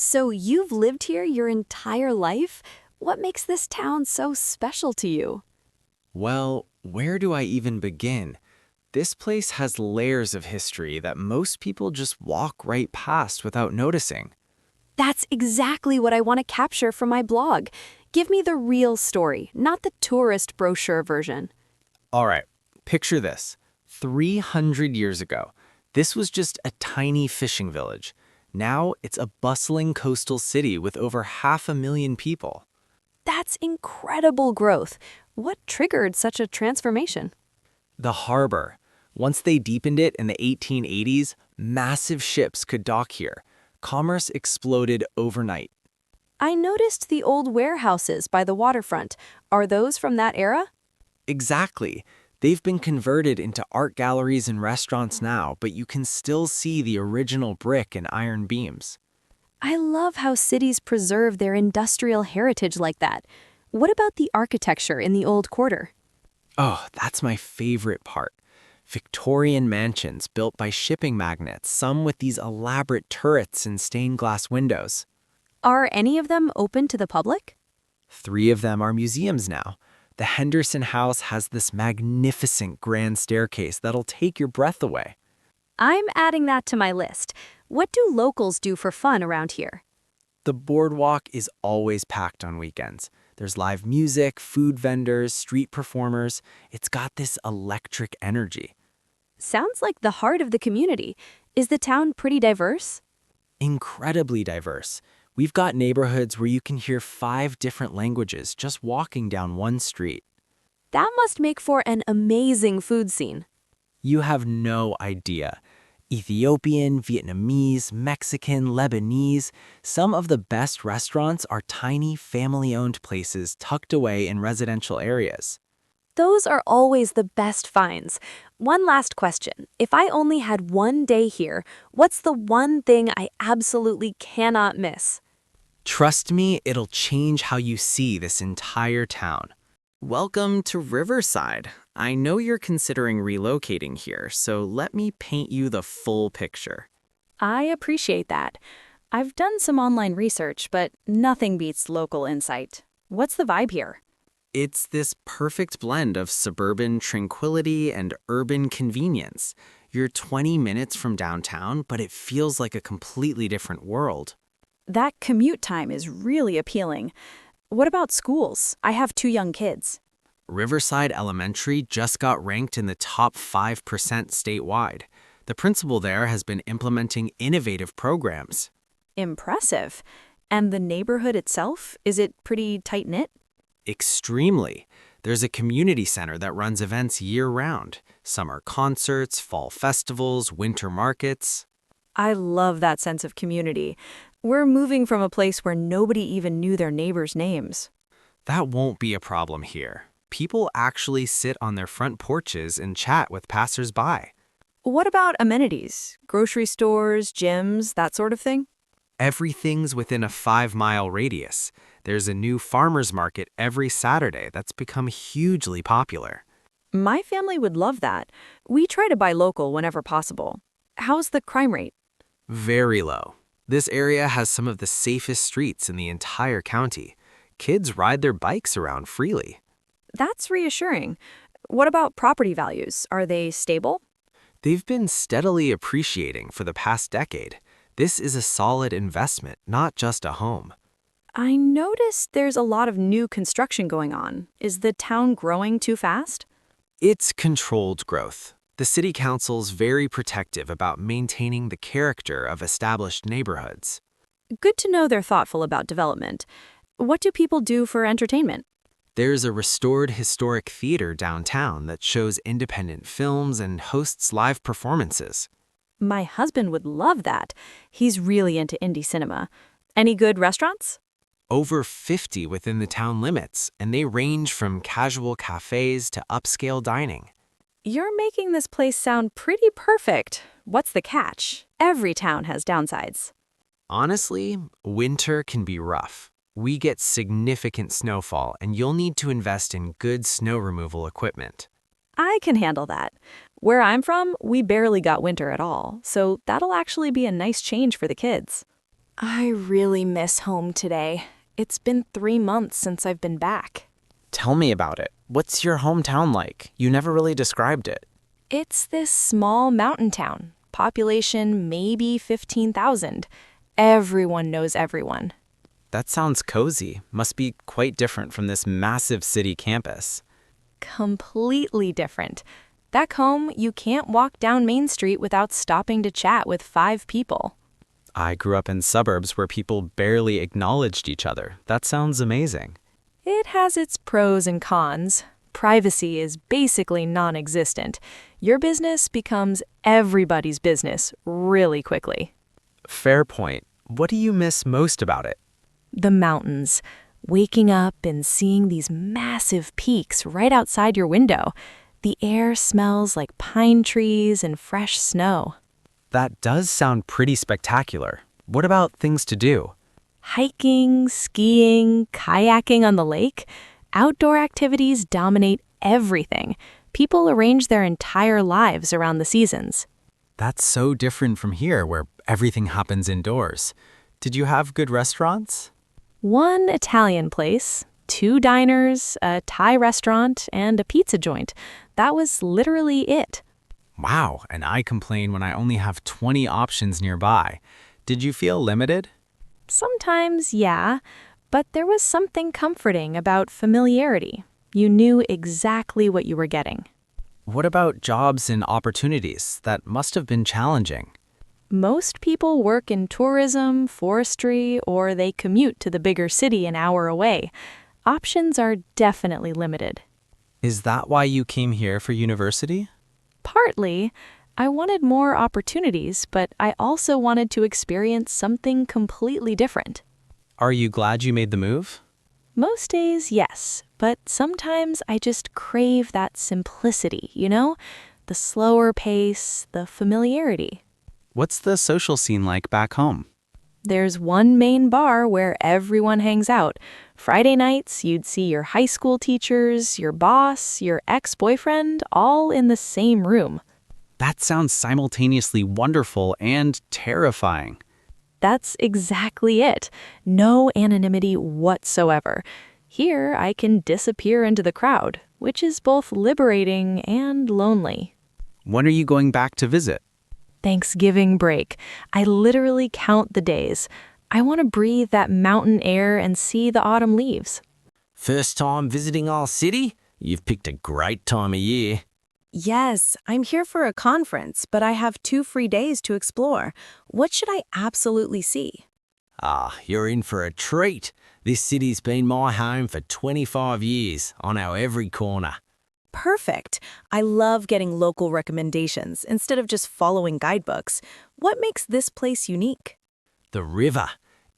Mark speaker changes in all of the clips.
Speaker 1: So you've lived here your entire life? What makes this town so special to you?
Speaker 2: Well, where do I even begin? This place has layers of history that most people just walk right past without noticing.
Speaker 1: That's exactly what I want to capture for my blog. Give me the real story, not the tourist brochure version.
Speaker 2: All right, picture this. 300 years ago, this was just a tiny fishing village. Now it's a bustling coastal city with over 500,000 people.
Speaker 1: That's incredible growth. What triggered such a transformation?
Speaker 2: The harbor. Once they deepened it in the 1880s, massive ships could dock here. Commerce exploded overnight.
Speaker 1: I noticed the old warehouses by the waterfront. Are those from that era?
Speaker 2: Exactly. They've been converted into art galleries and restaurants now, but you can still see the original brick and iron beams.
Speaker 1: I love how cities preserve their industrial heritage like that. What about the architecture in the old quarter?
Speaker 2: Oh, that's my favorite part. Victorian mansions built by shipping magnates, some with these elaborate turrets and stained glass windows.
Speaker 1: Are any of them open to the public?
Speaker 2: 3 of them are museums now. The Henderson House has this magnificent grand staircase that'll take your breath away.
Speaker 1: I'm adding that to my list. What do locals do for fun around here?
Speaker 2: The boardwalk is always packed on weekends. There's live music, food vendors, street performers. It's got this electric energy.
Speaker 1: Sounds like the heart of the community. Is the town pretty diverse?
Speaker 2: Incredibly diverse. We've got neighborhoods where you can hear 5 different languages just walking down one street.
Speaker 1: That must make for an amazing food scene.
Speaker 2: You have no idea. Ethiopian, Vietnamese, Mexican, Lebanese, some of the best restaurants are tiny family-owned places tucked away in residential areas.
Speaker 1: Those are always the best finds. One last question. If I only had one day here, what's the one thing I absolutely cannot miss?
Speaker 2: Trust me, it'll change how you see this entire town. Welcome to Riverside. I know you're considering relocating here, so let me paint you the full picture.
Speaker 1: I appreciate that. I've done some online research, but nothing beats local insight. What's the vibe here?
Speaker 2: It's this perfect blend of suburban tranquility and urban convenience. You're 20 minutes from downtown, but it feels like a completely different world.
Speaker 1: That commute time is really appealing. What about schools? I have 2 young kids.
Speaker 2: Riverside Elementary just got ranked in the top 5% statewide. The principal there has been implementing innovative programs.
Speaker 1: Impressive. And the neighborhood itself, is it pretty tight-knit?
Speaker 2: Extremely. There's a community center that runs events year-round. Summer concerts, fall festivals, winter markets.
Speaker 1: I love that sense of community. We're moving from a place where nobody even knew their neighbors' names.
Speaker 2: That won't be a problem here. People actually sit on their front porches and chat with passersby.
Speaker 1: What about amenities? Grocery stores, gyms, that sort of thing?
Speaker 2: Everything's within a 5-mile radius. There's a new farmer's market every Saturday that's become hugely popular.
Speaker 1: My family would love that. We try to buy local whenever possible. How's the crime rate?
Speaker 2: Very low. This area has some of the safest streets in the entire county. Kids ride their bikes around freely.
Speaker 1: That's reassuring. What about property values? Are they stable?
Speaker 2: They've been steadily appreciating for the past decade. This is a solid investment, not just a home.
Speaker 1: I noticed there's a lot of new construction going on. Is the town growing too fast?
Speaker 2: It's controlled growth. The city council's very protective about maintaining the character of established neighborhoods.
Speaker 1: Good to know they're thoughtful about development. What do people do for entertainment?
Speaker 2: There's a restored historic theater downtown that shows independent films and hosts live performances.
Speaker 1: My husband would love that. He's really into indie cinema. Any good restaurants?
Speaker 2: Over 50 within the town limits, and they range from casual cafes to upscale dining.
Speaker 1: You're making this place sound pretty perfect. What's the catch? Every town has downsides.
Speaker 2: Honestly, winter can be rough. We get significant snowfall, and you'll need to invest in good snow removal equipment.
Speaker 1: I can handle that. Where I'm from, we barely got winter at all, so that'll actually be a nice change for the kids. I really miss home today. It's been 3 months since I've been back.
Speaker 2: Tell me about it. What's your hometown like? You never really described it.
Speaker 1: It's this small mountain town, population maybe 15,000. Everyone knows everyone.
Speaker 2: That sounds cozy. Must be quite different from this massive city campus.
Speaker 1: Completely different. Back home, you can't walk down Main Street without stopping to chat with 5 people.
Speaker 2: I grew up in suburbs where people barely acknowledged each other. That sounds amazing.
Speaker 1: It has its pros and cons. Privacy is basically non-existent. Your business becomes everybody's business really quickly.
Speaker 2: Fair point. What do you miss most about it?
Speaker 1: The mountains. Waking up and seeing these massive peaks right outside your window. The air smells like pine trees and fresh snow.
Speaker 2: That does sound pretty spectacular. What about things to do?
Speaker 1: Hiking, skiing, kayaking on the lake. Outdoor activities dominate everything. People arrange their entire lives around the seasons.
Speaker 2: That's so different from here where everything happens indoors. Did you have good restaurants?
Speaker 1: One Italian place, 2 diners, a Thai restaurant, and a pizza joint. That was literally it.
Speaker 2: Wow, and I complain when I only have 20 options nearby. Did you feel limited?
Speaker 1: Sometimes, yeah, but there was something comforting about familiarity. You knew exactly what you were getting.
Speaker 2: What about jobs and opportunities? That must have been challenging.
Speaker 1: Most people work in tourism, forestry, or they commute to the bigger city an hour away. Options are definitely limited.
Speaker 2: Is that why you came here for university?
Speaker 1: Partly, I wanted more opportunities, but I also wanted to experience something completely different.
Speaker 2: Are you glad you made the move?
Speaker 1: Most days, yes, but sometimes I just crave that simplicity, you know? The slower pace, the familiarity.
Speaker 2: What's the social scene like back home?
Speaker 1: There's one main bar where everyone hangs out. Friday nights, you'd see your high school teachers, your boss, your ex-boyfriend, all in the same room.
Speaker 2: That sounds simultaneously wonderful and terrifying.
Speaker 1: That's exactly it. No anonymity whatsoever. Here, I can disappear into the crowd, which is both liberating and lonely.
Speaker 2: When are you going back to visit?
Speaker 1: Thanksgiving break. I literally count the days. I want to breathe that mountain air and see the autumn leaves.
Speaker 3: First time visiting our city? You've picked a great time of year.
Speaker 4: Yes, I'm here for a conference, but I have 2 free days to explore. What should I absolutely see?
Speaker 3: You're in for a treat. This city's been my home for 25 years, on our every corner.
Speaker 4: Perfect. I love getting local recommendations instead of just following guidebooks. What makes this place unique?
Speaker 3: The river.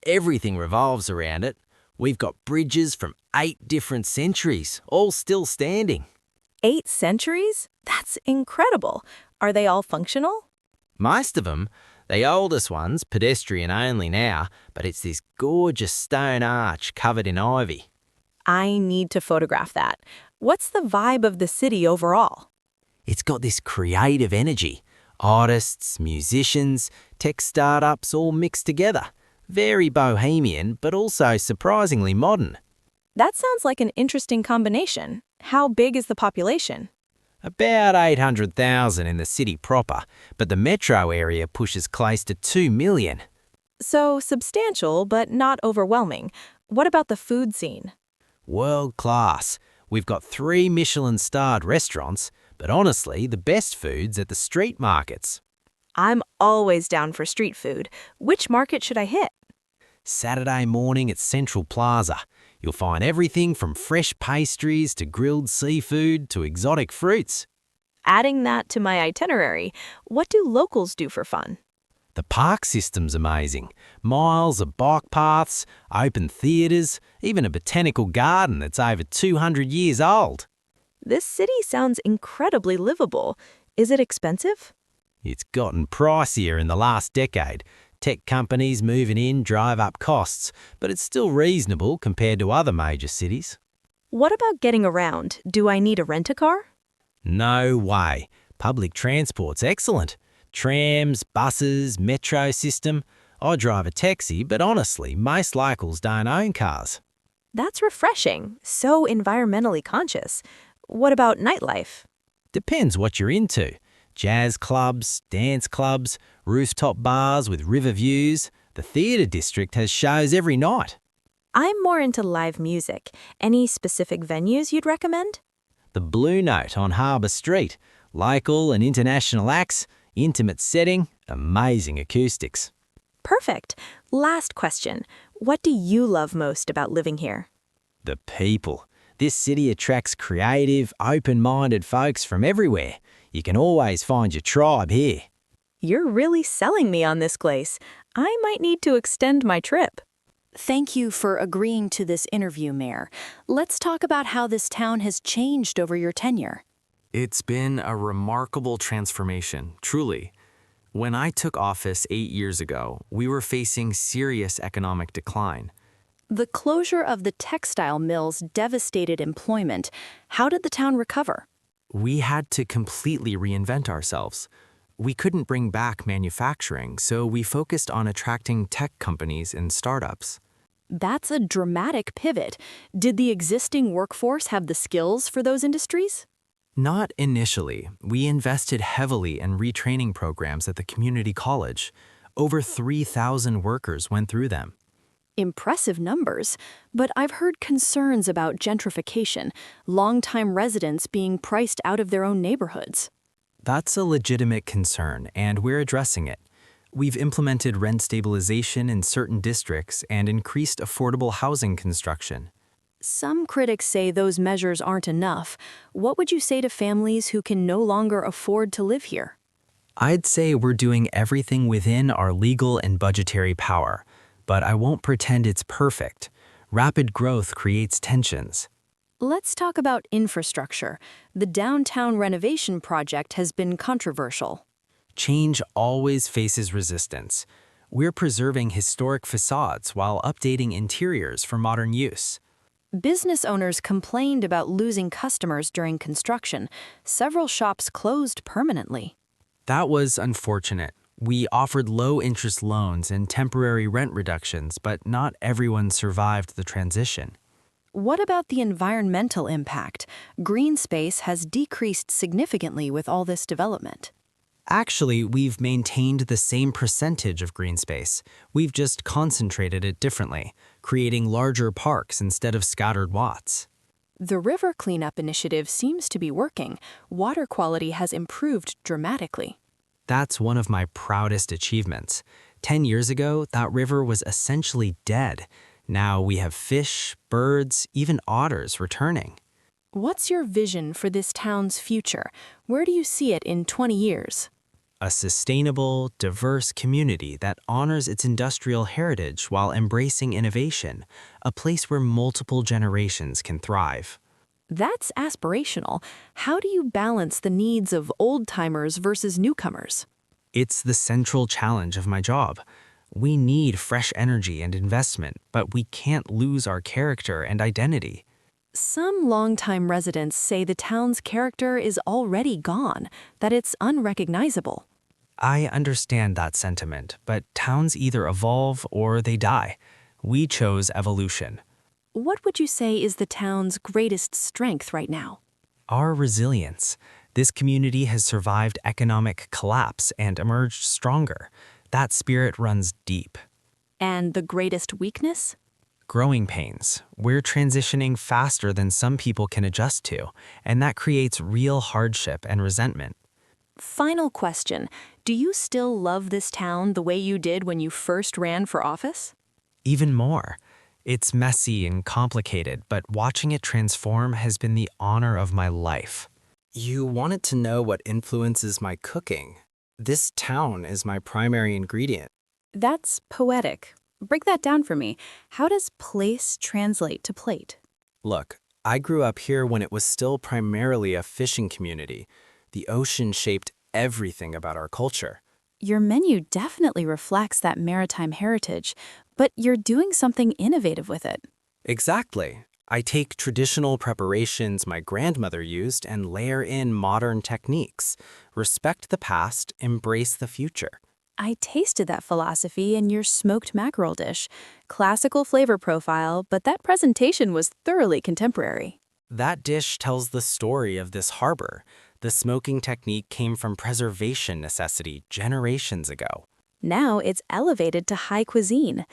Speaker 3: Everything revolves around it. We've got bridges from 8 different centuries, all still standing.
Speaker 4: 8 centuries? That's incredible. Are they all functional?
Speaker 3: Most of them. The oldest one's pedestrian only now, but it's this gorgeous stone arch covered in ivy.
Speaker 4: I need to photograph that. What's the vibe of the city overall?
Speaker 3: It's got this creative energy. Artists, musicians, tech startups all mixed together. Very bohemian, but also surprisingly modern.
Speaker 4: That sounds like an interesting combination. How big is the population?
Speaker 3: About 800,000 in the city proper, but the metro area pushes close to 2 million.
Speaker 4: So substantial, but not overwhelming. What about the food scene?
Speaker 3: World class. We've got 3 Michelin-starred restaurants, but honestly, the best food's at the street markets.
Speaker 4: I'm always down for street food. Which market should I hit?
Speaker 3: Saturday morning at Central Plaza. You'll find everything from fresh pastries to grilled seafood to exotic fruits.
Speaker 4: Adding that to my itinerary, what do locals do for fun?
Speaker 3: The park system's amazing. Miles of bike paths, open theatres, even a botanical garden that's over 200 years old.
Speaker 4: This city sounds incredibly livable. Is it expensive?
Speaker 3: It's gotten pricier in the last decade. Tech companies moving in drive up costs, but it's still reasonable compared to other major cities.
Speaker 4: What about getting around? Do I need to rent a car?
Speaker 3: No way. Public transport's excellent. Trams, buses, metro system, I drive a taxi, but honestly, most locals don't own cars.
Speaker 4: That's refreshing. So environmentally conscious. What about nightlife?
Speaker 3: Depends what you're into. Jazz clubs, dance clubs, rooftop bars with river views. The theatre district has shows every night.
Speaker 4: I'm more into live music. Any specific venues you'd recommend?
Speaker 3: The Blue Note on Harbour Street. Local and international acts, intimate setting, amazing acoustics.
Speaker 4: Perfect. Last question. What do you love most about living here?
Speaker 3: The people. This city attracts creative, open-minded folks from everywhere. You can always find your tribe here.
Speaker 4: You're really selling me on this place. I might need to extend my trip. Thank you for agreeing to this interview, Mayor. Let's talk about how this town has changed over your tenure.
Speaker 5: It's been a remarkable transformation, truly. When I took office 8 years ago, we were facing serious economic decline.
Speaker 4: The closure of the textile mills devastated employment. How did the town recover?
Speaker 5: We had to completely reinvent ourselves. We couldn't bring back manufacturing, so we focused on attracting tech companies and startups.
Speaker 4: That's a dramatic pivot. Did the existing workforce have the skills for those industries?
Speaker 5: Not initially. We invested heavily in retraining programs at the community college. Over 3,000 workers went through them.
Speaker 4: Impressive numbers, but I've heard concerns about gentrification, long-time residents being priced out of their own neighborhoods.
Speaker 5: That's a legitimate concern, and we're addressing it. We've implemented rent stabilization in certain districts and increased affordable housing construction.
Speaker 4: Some critics say those measures aren't enough. What would you say to families who can no longer afford to live here?
Speaker 5: I'd say we're doing everything within our legal and budgetary power, but I won't pretend it's perfect. Rapid growth creates tensions.
Speaker 4: Let's talk about infrastructure. The downtown renovation project has been controversial.
Speaker 5: Change always faces resistance. We're preserving historic facades while updating interiors for modern use.
Speaker 4: Business owners complained about losing customers during construction. Several shops closed permanently.
Speaker 5: That was unfortunate. We offered low-interest loans and temporary rent reductions, but not everyone survived the transition.
Speaker 4: What about the environmental impact? Green space has decreased significantly with all this development.
Speaker 5: Actually, we've maintained the same percentage of green space. We've just concentrated it differently, creating larger parks instead of scattered watts.
Speaker 4: The river cleanup initiative seems to be working. Water quality has improved dramatically.
Speaker 5: That's one of my proudest achievements. 10 years ago, that river was essentially dead. Now we have fish, birds, even otters returning.
Speaker 4: What's your vision for this town's future? Where do you see it in 20 years?
Speaker 5: A sustainable, diverse community that honors its industrial heritage while embracing innovation, a place where multiple generations can thrive.
Speaker 4: That's aspirational. How do you balance the needs of old-timers versus newcomers?
Speaker 5: It's the central challenge of my job. We need fresh energy and investment, but we can't lose our character and identity.
Speaker 4: Some longtime residents say the town's character is already gone, that it's unrecognizable.
Speaker 5: I understand that sentiment, but towns either evolve or they die. We chose evolution.
Speaker 4: What would you say is the town's greatest strength right now?
Speaker 5: Our resilience. This community has survived economic collapse and emerged stronger. That spirit runs deep.
Speaker 4: And the greatest weakness?
Speaker 5: Growing pains. We're transitioning faster than some people can adjust to, and that creates real hardship and resentment.
Speaker 4: Final question. Do you still love this town the way you did when you first ran for office?
Speaker 5: Even more. It's messy and complicated, but watching it transform has been the honor of my life. You wanted to know what influences my cooking. This town is my primary ingredient.
Speaker 6: That's poetic. Break that down for me. How does place translate to plate?
Speaker 5: Look, I grew up here when it was still primarily a fishing community. The ocean shaped everything about our culture.
Speaker 6: Your menu definitely reflects that maritime heritage, but you're doing something innovative with it.
Speaker 5: Exactly. I take traditional preparations my grandmother used and layer in modern techniques. Respect the past, embrace the future.
Speaker 6: I tasted that philosophy in your smoked mackerel dish. Classical flavor profile, but that presentation was thoroughly contemporary.
Speaker 2: That dish tells the story of this harbor. The smoking technique came from preservation necessity generations ago.
Speaker 6: Now it's elevated to high cuisine.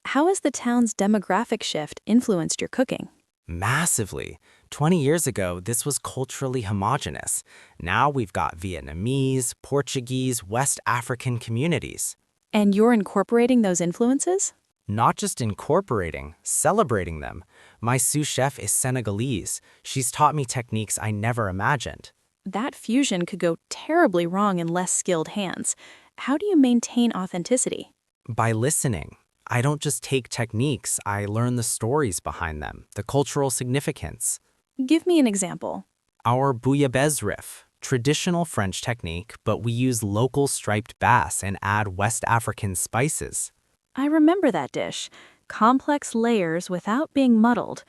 Speaker 6: How has the town's demographic shift influenced your cooking?
Speaker 2: Massively. 20 years ago, this was culturally homogenous. Now we've got Vietnamese, Portuguese, West African communities.
Speaker 6: And you're incorporating those influences?
Speaker 2: Not just incorporating, celebrating them. My sous chef is Senegalese. She's taught me techniques I never imagined.
Speaker 6: That fusion could go terribly wrong in less skilled hands. How do you maintain authenticity?
Speaker 2: By listening. I don't just take techniques, I learn the stories behind them, the cultural significance.
Speaker 6: Give me an example.
Speaker 2: Our bouillabaisse riff, traditional French technique, but we use local striped bass and add West African spices.
Speaker 6: I remember that dish. Complex layers without being muddled.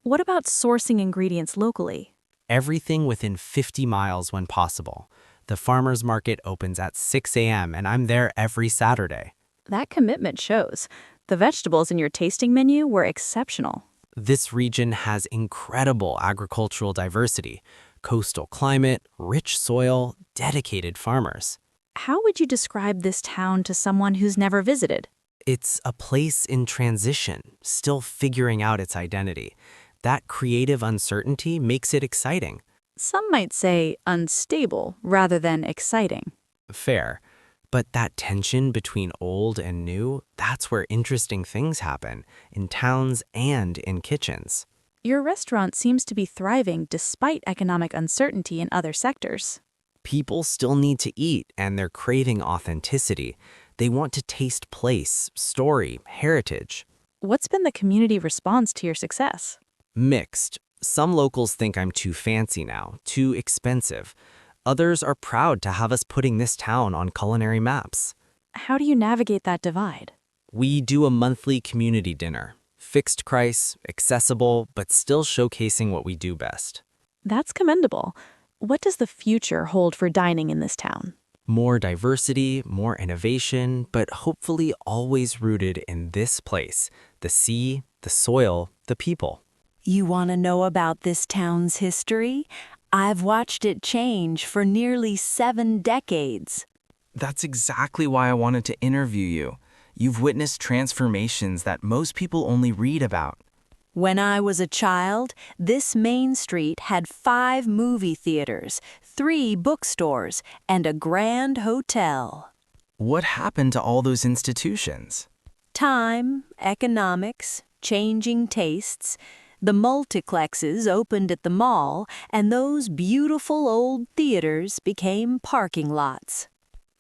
Speaker 6: What about sourcing ingredients locally?
Speaker 2: Everything within 50 miles when possible. The farmer's market opens at 6 a.m. and I'm there every Saturday.
Speaker 6: That commitment shows. The vegetables in your tasting menu were exceptional.
Speaker 2: This region has incredible agricultural diversity, coastal climate, rich soil, dedicated farmers.
Speaker 6: How would you describe this town to someone who's never visited?
Speaker 2: It's a place in transition, still figuring out its identity. That creative uncertainty makes it exciting.
Speaker 6: Some might say unstable rather than exciting.
Speaker 2: Fair. But that tension between old and new, that's where interesting things happen, in towns and in kitchens.
Speaker 6: Your restaurant seems to be thriving despite economic uncertainty in other sectors.
Speaker 2: People still need to eat, and they're craving authenticity. They want to taste place, story, heritage.
Speaker 6: What's been the community response to your success?
Speaker 2: Mixed. Some locals think I'm too fancy now, too expensive. Others are proud to have us putting this town on culinary maps.
Speaker 6: How do you navigate that divide?
Speaker 2: We do a monthly community dinner. Fixed price, accessible, but still showcasing what we do best.
Speaker 6: That's commendable. What does the future hold for dining in this town?
Speaker 2: More diversity, more innovation, but hopefully always rooted in this place, the sea, the soil, the people.
Speaker 4: You want to know about this town's history? I've watched it change for nearly 7 decades.
Speaker 7: That's exactly why I wanted to interview you. You've witnessed transformations that most people only read about.
Speaker 4: When I was a child, this main street had 5 movie theaters, 3 bookstores, and a grand hotel.
Speaker 7: What happened to all those institutions?
Speaker 4: Time, economics, changing tastes. The multiplexes opened at the mall, and those beautiful old theaters became parking lots.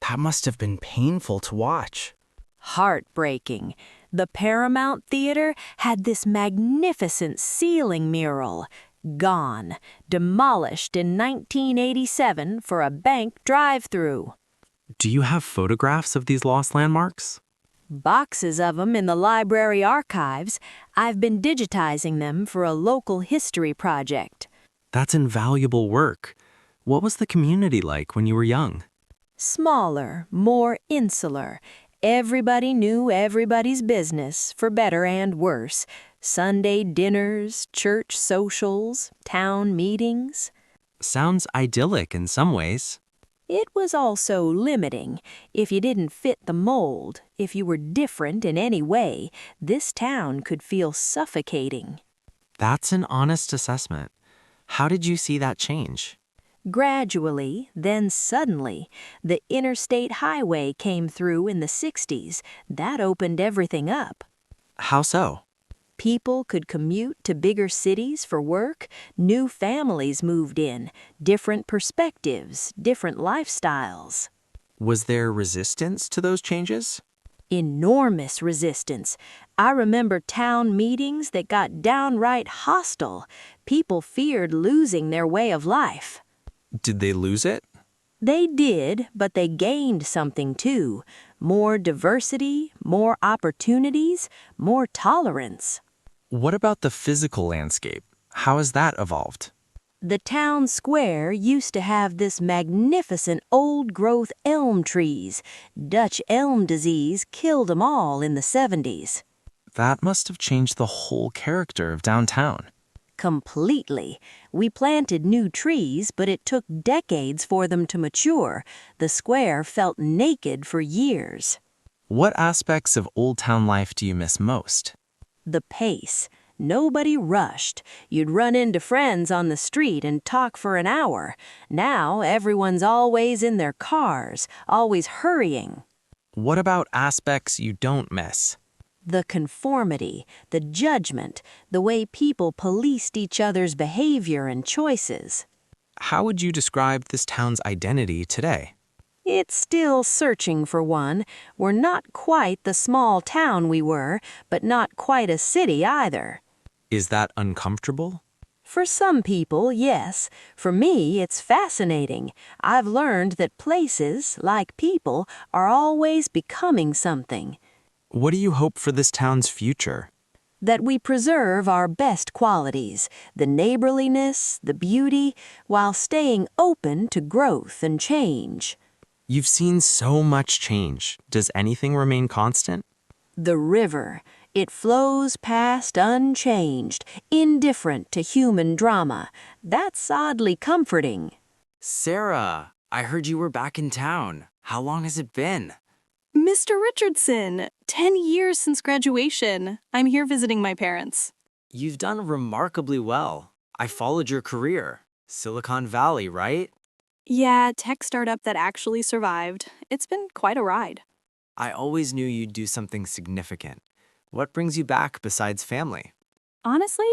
Speaker 7: That must have been painful to watch.
Speaker 4: Heartbreaking. The Paramount Theater had this magnificent ceiling mural. Gone. Demolished in 1987 for a bank drive-through.
Speaker 5: Do you have photographs of these lost landmarks?
Speaker 4: Boxes of them in the library archives. I've been digitizing them for a local history project.
Speaker 5: That's invaluable work. What was the community like when you were young?
Speaker 4: Smaller, more insular. Everybody knew everybody's business, for better and worse. Sunday dinners, church socials, town meetings.
Speaker 5: Sounds idyllic in some ways.
Speaker 4: It was also limiting. If you didn't fit the mold, if you were different in any way, this town could feel suffocating.
Speaker 5: That's an honest assessment. How did you see that change?
Speaker 4: Gradually, then suddenly, the interstate highway came through in the 60s. That opened everything up.
Speaker 5: How so?
Speaker 4: People could commute to bigger cities for work. New families moved in. Different perspectives, different lifestyles.
Speaker 5: Was there resistance to those changes?
Speaker 4: Enormous resistance. I remember town meetings that got downright hostile. People feared losing their way of life.
Speaker 5: Did they lose it?
Speaker 4: They did, but they gained something too. More diversity, more opportunities, more tolerance.
Speaker 5: What about the physical landscape? How has that evolved?
Speaker 4: The town square used to have this magnificent old-growth elm trees. Dutch elm disease killed 'em all in the 70s.
Speaker 7: That must have changed the whole character of downtown.
Speaker 4: Completely. We planted new trees, but it took decades for them to mature. The square felt naked for years.
Speaker 7: What aspects of Old Town life do you miss most?
Speaker 4: The pace. Nobody rushed. You'd run into friends on the street and talk for an hour. Now everyone's always in their cars, always hurrying.
Speaker 7: What about aspects you don't miss?
Speaker 4: The conformity, the judgment, the way people policed each other's behavior and choices.
Speaker 7: How would you describe this town's identity today?
Speaker 4: It's still searching for one. We're not quite the small town we were, but not quite a city either.
Speaker 7: Is that uncomfortable?
Speaker 4: For some people, yes. For me, it's fascinating. I've learned that places, like people, are always becoming something.
Speaker 7: What do you hope for this town's future?
Speaker 4: That we preserve our best qualities, the neighborliness, the beauty, while staying open to growth and change.
Speaker 7: You've seen so much change. Does anything remain constant?
Speaker 4: The river. It flows past unchanged, indifferent to human drama. That's oddly comforting.
Speaker 2: Sarah, I heard you were back in town. How long has it been?
Speaker 6: Mr. Richardson, 10 years since graduation. I'm here visiting my parents.
Speaker 2: You've done remarkably well. I followed your career. Silicon Valley, right?
Speaker 6: Yeah, tech startup that actually survived. It's been quite a ride.
Speaker 2: I always knew you'd do something significant. What brings you back besides family?
Speaker 6: Honestly,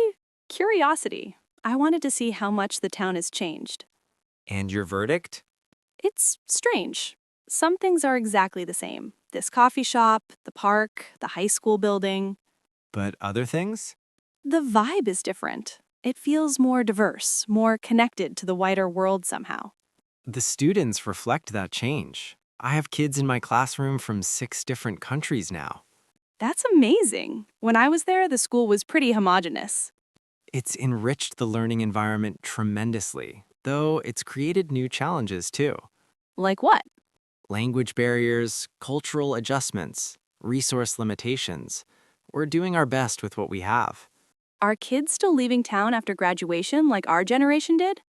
Speaker 6: curiosity. I wanted to see how much the town has changed.
Speaker 2: And your verdict?
Speaker 6: It's strange. Some things are exactly the same. This coffee shop, the park, the high school building.
Speaker 2: But other things?
Speaker 6: The vibe is different. It feels more diverse, more connected to the wider world somehow.
Speaker 2: The students reflect that change. I have kids in my classroom from 6 different countries now.
Speaker 6: That's amazing. When I was there, the school was pretty homogenous.
Speaker 2: It's enriched the learning environment tremendously, though it's created new challenges too.
Speaker 6: Like what?
Speaker 2: Language barriers, cultural adjustments, resource limitations. We're doing our best with what we have.
Speaker 6: Are kids still leaving town after graduation like our generation did?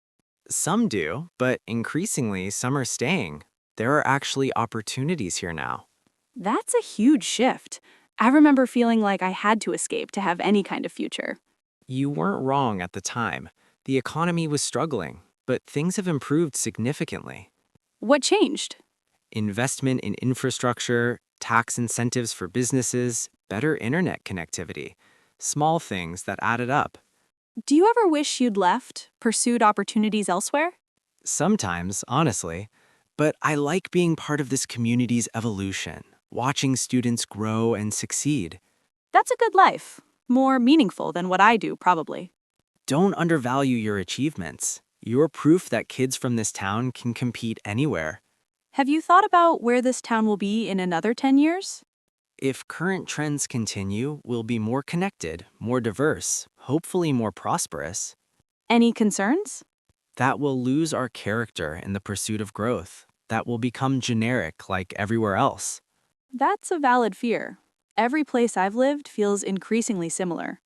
Speaker 2: Some do, but increasingly some are staying. There are actually opportunities here now.
Speaker 6: That's a huge shift. I remember feeling like I had to escape to have any kind of future.
Speaker 2: You weren't wrong at the time. The economy was struggling, but things have improved significantly.
Speaker 6: What changed?
Speaker 2: Investment in infrastructure, tax incentives for businesses, better internet connectivity. Small things that added up.
Speaker 6: Do you ever wish you'd left, pursued opportunities elsewhere?
Speaker 2: Sometimes, honestly. But I like being part of this community's evolution, watching students grow and succeed.
Speaker 6: That's a good life. More meaningful than what I do, probably.
Speaker 2: Don't undervalue your achievements. You're proof that kids from this town can compete anywhere.
Speaker 6: Have you thought about where this town will be in another 10 years?
Speaker 2: If current trends continue, we'll be more connected, more diverse, hopefully more prosperous.
Speaker 6: Any concerns?
Speaker 2: That will lose our character in the pursuit of growth. That will become generic like everywhere else.
Speaker 6: That's a valid fear. Every place I've lived feels increasingly similar.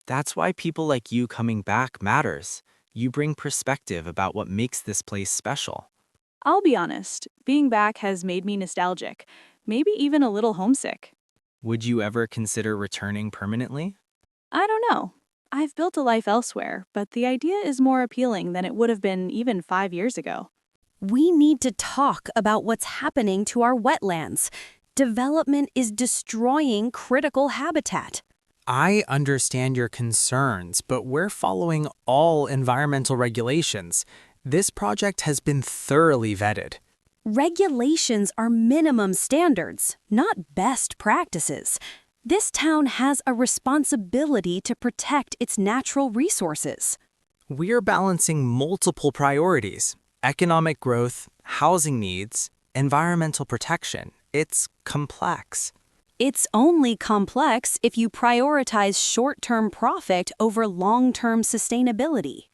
Speaker 2: That's why people like you coming back matters. You bring perspective about what makes this place special.
Speaker 6: I'll be honest, being back has made me nostalgic, maybe even a little homesick.
Speaker 2: Would you ever consider returning permanently?
Speaker 6: I don't know. I've built a life elsewhere, but the idea is more appealing than it would have been even 5 years ago.
Speaker 4: We need to talk about what's happening to our wetlands. Development is destroying critical habitat.
Speaker 5: I understand your concerns, but we're following all environmental regulations. This project has been thoroughly vetted.
Speaker 4: Regulations are minimum standards, not best practices. This town has a responsibility to protect its natural resources.
Speaker 5: We're balancing multiple priorities: economic growth, housing needs, environmental protection. It's complex.
Speaker 4: It's only complex if you prioritize short-term profit over long-term sustainability.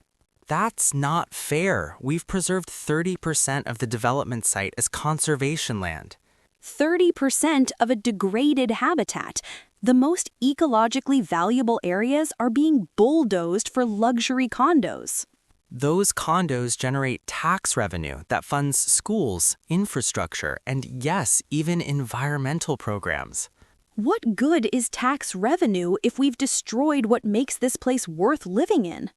Speaker 2: That's not fair. We've preserved 30% of the development site as conservation land.
Speaker 6: 30% of a degraded habitat. The most ecologically valuable areas are being bulldozed for luxury condos.
Speaker 2: Those condos generate tax revenue that funds schools, infrastructure, and yes, even environmental programs.
Speaker 6: What good is tax revenue if we've destroyed what makes this place worth living in?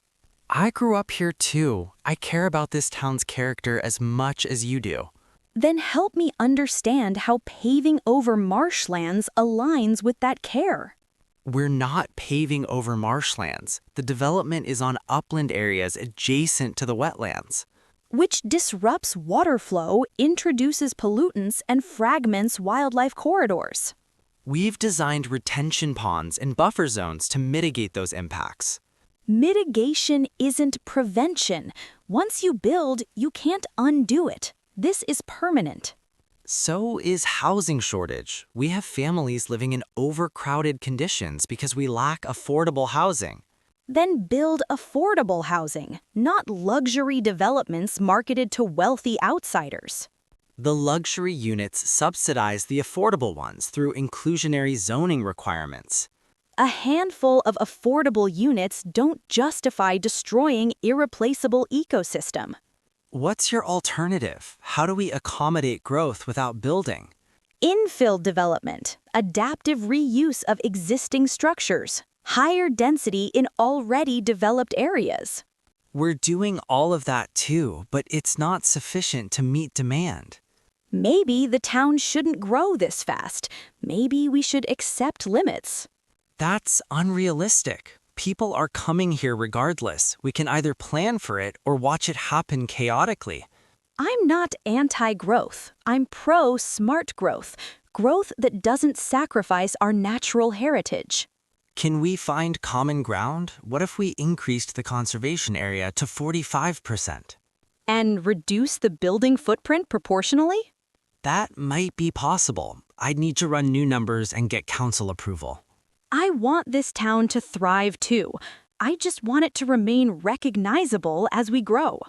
Speaker 2: I grew up here too. I care about this town's character as much as you do.
Speaker 6: Then help me understand how paving over marshlands aligns with that care.
Speaker 2: We're not paving over marshlands. The development is on upland areas adjacent to the wetlands.
Speaker 6: Which disrupts water flow, introduces pollutants, and fragments wildlife corridors.
Speaker 2: We've designed retention ponds and buffer zones to mitigate those impacts.
Speaker 6: Mitigation isn't prevention. Once you build, you can't undo it. This is permanent.
Speaker 2: So is housing shortage. We have families living in overcrowded conditions because we lack affordable housing.
Speaker 6: Then build affordable housing, not luxury developments marketed to wealthy outsiders.
Speaker 2: The luxury units subsidize the affordable ones through inclusionary zoning requirements.
Speaker 6: A handful of affordable units don't justify destroying irreplaceable ecosystem.
Speaker 2: What's your alternative? How do we accommodate growth without building?
Speaker 6: Infill development, adaptive reuse of existing structures, higher density in already developed areas.
Speaker 2: We're doing all of that too, but it's not sufficient to meet demand.
Speaker 6: Maybe the town shouldn't grow this fast. Maybe we should accept limits.
Speaker 2: That's unrealistic. People are coming here regardless. We can either plan for it or watch it happen chaotically.
Speaker 6: I'm not anti-growth. I'm pro-smart growth. Growth that doesn't sacrifice our natural heritage.
Speaker 2: Can we find common ground? What if we increased the conservation area to 45%?
Speaker 6: And reduce the building footprint proportionally?
Speaker 2: That might be possible. I'd need to run new numbers and get council approval.
Speaker 6: I want this town to thrive too. I just want it to remain recognizable as we grow.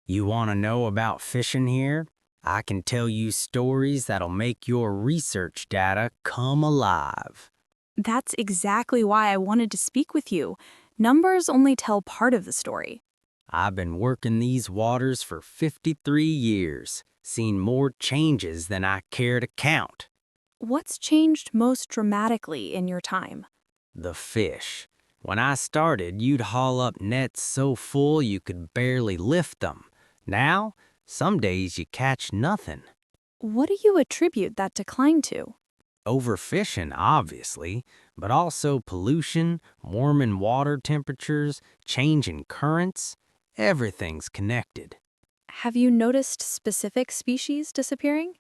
Speaker 3: You want to know about fishing here? I can tell you stories that'll make your research data come alive.
Speaker 6: That's exactly why I wanted to speak with you. Numbers only tell part of the story.
Speaker 3: I've been working these waters for 53 years, seen more changes than I care to count.
Speaker 6: What's changed most dramatically in your time?
Speaker 3: The fish. When I started, you'd haul up nets so full you could barely lift them. Now, some days you catch nothing.
Speaker 6: What do you attribute that decline to?
Speaker 3: Overfishing, obviously, but also pollution, warming water temperatures, changing currents. Everything's connected.
Speaker 6: Have you noticed specific species disappearing?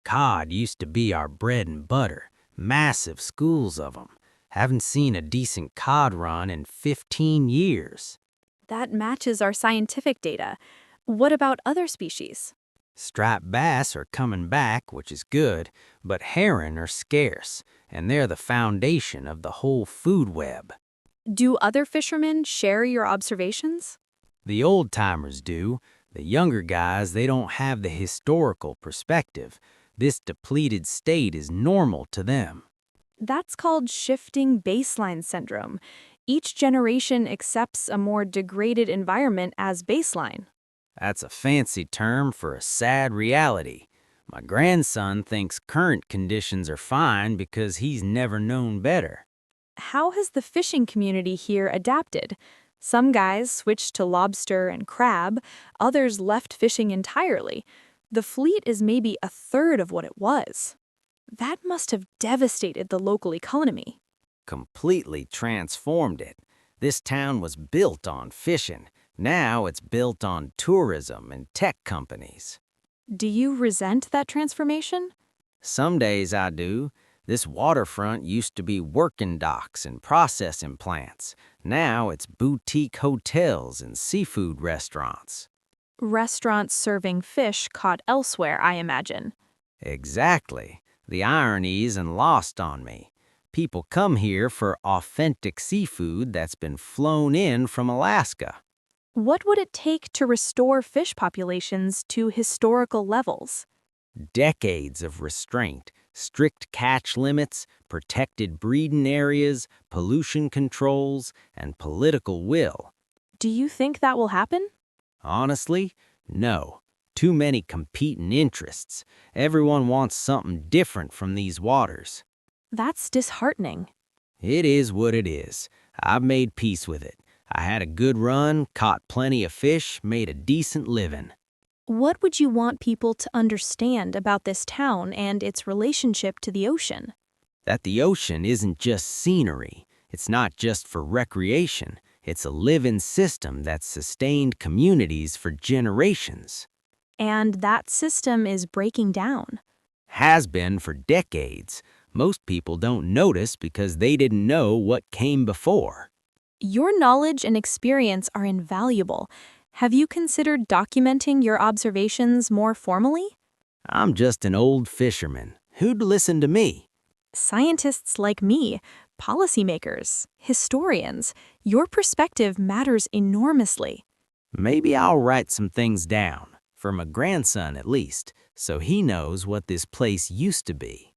Speaker 3: Cod used to be our bread and butter, massive schools of them. Haven't seen a decent cod run in 15 years.
Speaker 6: That matches our scientific data. What about other species?
Speaker 3: Striped bass are coming back, which is good, but herring are scarce, and they're the foundation of the whole food web.
Speaker 6: Do other fishermen share your observations?
Speaker 3: The old-timers do. The younger guys, they don't have the historical perspective. This depleted state is normal to them.
Speaker 6: That's called shifting baseline syndrome. Each generation accepts a more degraded environment as baseline.
Speaker 3: That's a fancy term for a sad reality. My grandson thinks current conditions are fine because he's never known better.
Speaker 6: How has the fishing community here adapted? Some guys switched to lobster and crab, others left fishing entirely. The fleet is maybe a third of what it was. That must have devastated the local economy.
Speaker 3: Completely transformed it. This town was built on fishing. Now it's built on tourism and tech companies.
Speaker 6: Do you resent that transformation?
Speaker 3: Some days I do. This waterfront used to be working docks and processing plants. Now it's boutique hotels and seafood restaurants.
Speaker 6: Restaurants serving fish caught elsewhere, I imagine.
Speaker 3: Exactly. The irony isn't lost on me. People come here for authentic seafood that's been flown in from Alaska.
Speaker 6: What would it take to restore fish populations to historical levels?
Speaker 2: Decades of restraint, strict catch limits, protected breeding areas, pollution controls, and political will.
Speaker 6: Do you think that will happen?
Speaker 2: Honestly, no. Too many competing interests. Everyone wants something different from these waters.
Speaker 6: That's disheartening.
Speaker 2: It is what it is. I've made peace with it. I had a good run, caught plenty of fish, made a decent living.
Speaker 6: What would you want people to understand about this town and its relationship to the ocean?
Speaker 2: That the ocean isn't just scenery. It's not just for recreation. It's a living system that's sustained communities for generations.
Speaker 6: And that system is breaking down.
Speaker 2: Has been for decades. Most people don't notice because they didn't know what came before.
Speaker 6: Your knowledge and experience are invaluable. Have you considered documenting your observations more formally?
Speaker 2: I'm just an old fisherman. Who'd listen to me?
Speaker 6: Scientists like me, policymakers, historians, your perspective matters enormously.
Speaker 2: Maybe I'll write some things down, for my grandson at least, so he knows what this place used to be.